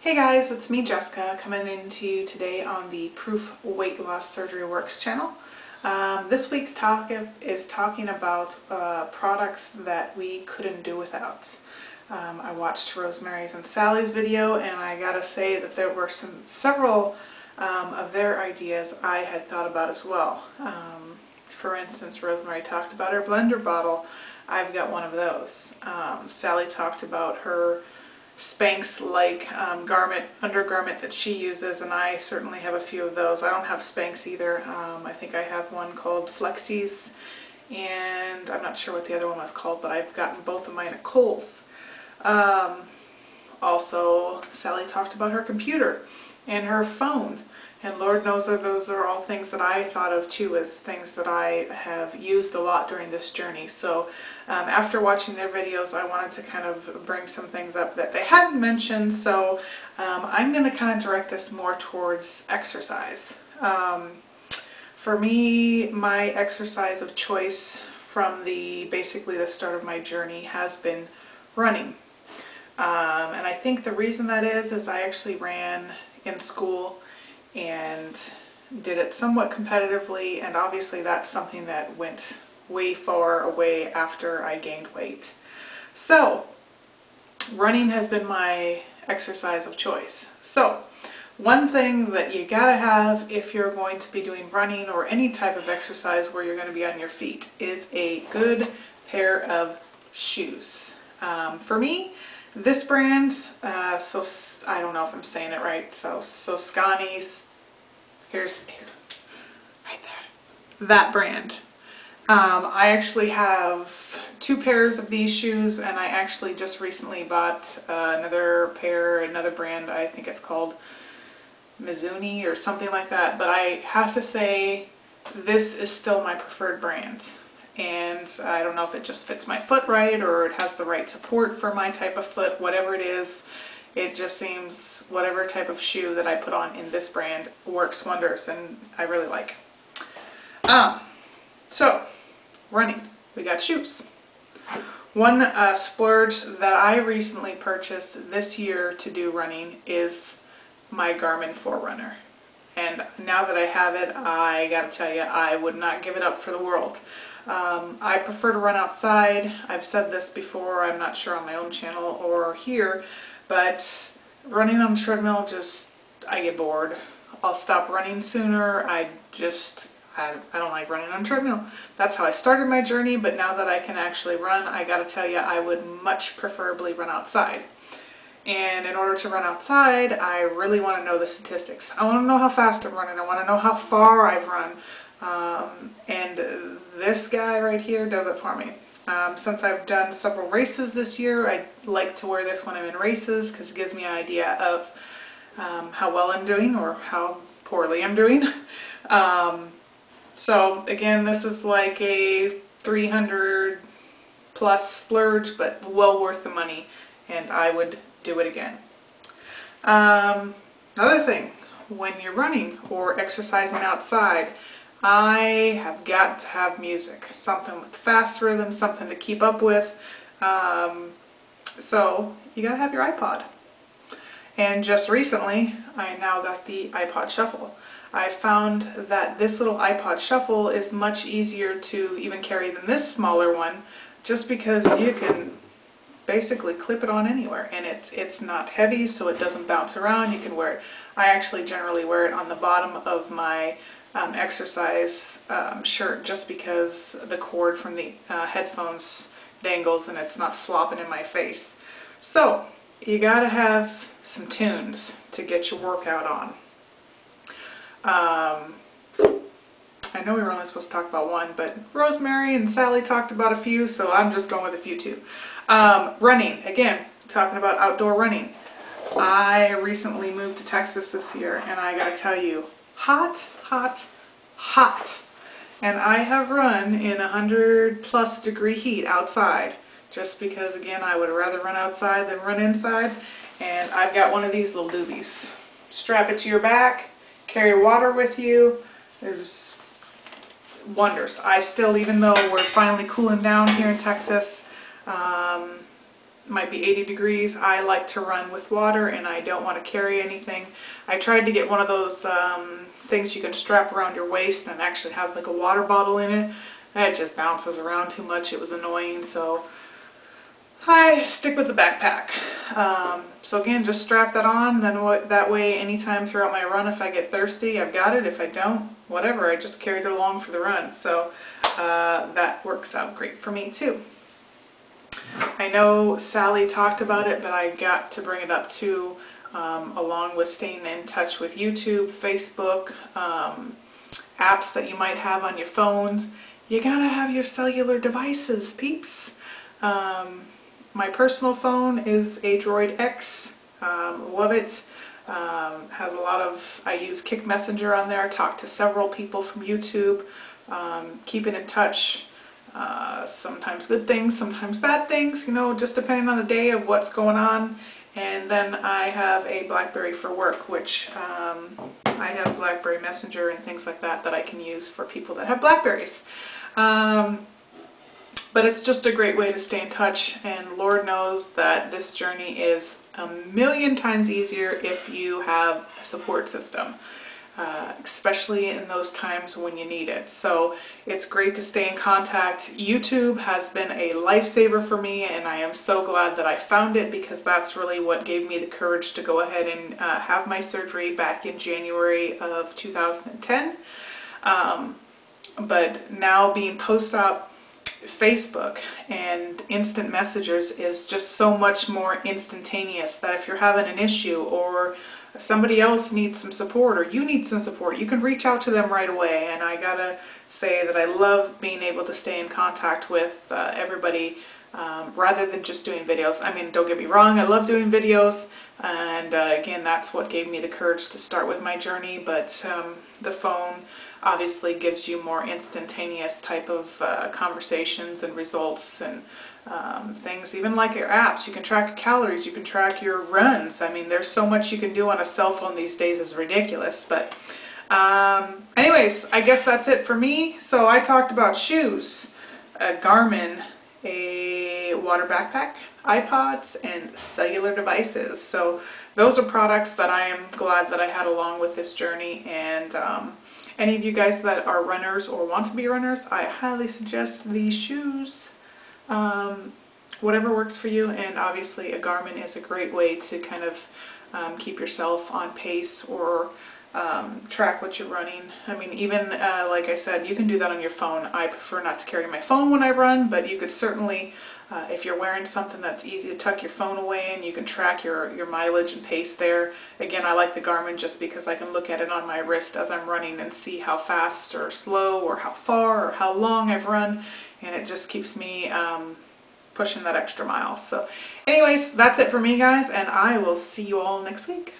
Hey guys, it's me Jessica coming into you today on the Proof Weight Loss Surgery Works channel. This week's topic is talking about products that we couldn't do without. I watched Rosemary's and Sally's video, and I gotta say that there were several of their ideas I had thought about as well. For instance, Rosemary talked about her blender bottle. I've got one of those. Sally talked about her Spanx-like undergarment that she uses, and I certainly have a few of those. I don't have Spanx either. I think I have one called Flexies, and I'm not sure what the other one was called, but I've gotten both of mine at Kohl's. Also, Sally talked about her computer and her phone, and Lord knows that those are all things that I thought of too as things that I have used a lot during this journey. So after watching their videos, I wanted to kind of bring some things up that they hadn't mentioned, so I'm going to kind of direct this more towards exercise. For me, my exercise of choice from basically the start of my journey has been running. And I think the reason that is I actually ran in school and did it somewhat competitively, and obviously that's something that went way far away after I gained weight. So running has been my exercise of choice. So one thing that you gotta have if you're going to be doing running or any type of exercise where you're going to be on your feet is a good pair of shoes. For me, this brand, I don't know if I'm saying it right, so Scani's, here, right there, that brand. I actually have two pairs of these shoes, and I actually just recently bought another brand, I think it's called Mizuni or something like that, but I have to say this is still my preferred brand. And I don't know if it just fits my foot right, or it has the right support for my type of foot, whatever it is. It just seems whatever type of shoe that I put on in this brand works wonders, and I really like. So, running, we got shoes. One splurge that I recently purchased this year to do running is my Garmin Forerunner. And now that I have it, I gotta tell you, I would not give it up for the world. I prefer to run outside. I've said this before, I'm not sure on my own channel or here, but running on the treadmill, I get bored. I'll stop running sooner. I don't like running on a treadmill. That's how I started my journey, but now that I can actually run, I gotta tell you, I would much preferably run outside. And in order to run outside, I really want to know the statistics. I want to know how fast I'm running. I want to know how far I've run. And this guy right here does it for me. Since I've done several races this year, I like to wear this when I'm in races because it gives me an idea of how well I'm doing or how poorly I'm doing. So again, this is like a $300 plus splurge, but well worth the money, and I would do it again. Another thing, when you're running or exercising outside, I have got to have music, something with fast rhythm, something to keep up with. So you gotta have your iPod. And just recently, I now got the iPod Shuffle. I found that this little iPod Shuffle is much easier to even carry than this smaller one, just because you can basically clip it on anywhere, and it's not heavy, so it doesn't bounce around. You can wear it. I actually generally wear it on the bottom of my exercise shirt, just because the cord from the headphones dangles and it's not flopping in my face. So you gotta have some tunes to get your workout on. I know we were only supposed to talk about one, but Rosemary and Sally talked about a few, so I'm just going with a few too. Running, again, talking about outdoor running. I recently moved to Texas this year, and I gotta tell you, hot, hot, hot. And I have run in 100+ degree heat outside, just because, again, I would rather run outside than run inside. And I've got one of these little doobies. Strap it to your back, carry water with you. There's wonders. I still, even though we're finally cooling down here in Texas, might be 80 degrees. I like to run with water and I don't want to carry anything. I tried to get one of those things you can strap around your waist and actually has like a water bottle in it. It just bounces around too much. It was annoying, so I stick with the backpack. So again, just strap that on, then that way anytime throughout my run, if I get thirsty, I've got it. If I don't, whatever, I just carry it along for the run. So that works out great for me too. I know Sally talked about it, but I got to bring it up too, along with staying in touch with YouTube, Facebook, apps that you might have on your phones. You gotta have your cellular devices, peeps. My personal phone is a Droid X. Love it. Has a lot of, I use Kick Messenger on there, talk to several people from YouTube, keeping in touch. Sometimes good things, sometimes bad things, you know, just depending on the day of what's going on. And then I have a BlackBerry for work, which I have BlackBerry Messenger and things like that that I can use for people that have Blackberries. But it's just a great way to stay in touch, and Lord knows that this journey is a million times easier if you have a support system, especially in those times when you need it. So it's great to stay in contact. YouTube has been a lifesaver for me, and I am so glad that I found it, because that's really what gave me the courage to go ahead and have my surgery back in January of 2010. But now being post-op, Facebook and instant messengers is just so much more instantaneous, that if you're having an issue or somebody else needs some support or you need some support, you can reach out to them right away. And I gotta say that I love being able to stay in contact with everybody, rather than just doing videos. I mean, don't get me wrong, I love doing videos, and again, that's what gave me the courage to start with my journey, but the phone obviously gives you more instantaneous type of conversations and results and things, even like your apps. You can track your calories, you can track your runs. I mean, there's so much you can do on a cell phone these days, it's ridiculous. But anyways, I guess that's it for me. So I talked about shoes, a Garmin, a water backpack, iPods, and cellular devices. So those are products that I am glad that I had along with this journey, and any of you guys that are runners or want to be runners, I highly suggest these shoes. Whatever works for you, and obviously a Garmin is a great way to kind of keep yourself on pace or track what you're running. I mean, even like I said, you can do that on your phone. I prefer not to carry my phone when I run, but you could certainly, if you're wearing something that's easy to tuck your phone away and you can track your mileage and pace there. Again, I like the Garmin just because I can look at it on my wrist as I'm running and see how fast or slow or how far or how long I've run, and it just keeps me pushing that extra mile. So anyways, that's it for me, guys, and I will see you all next week.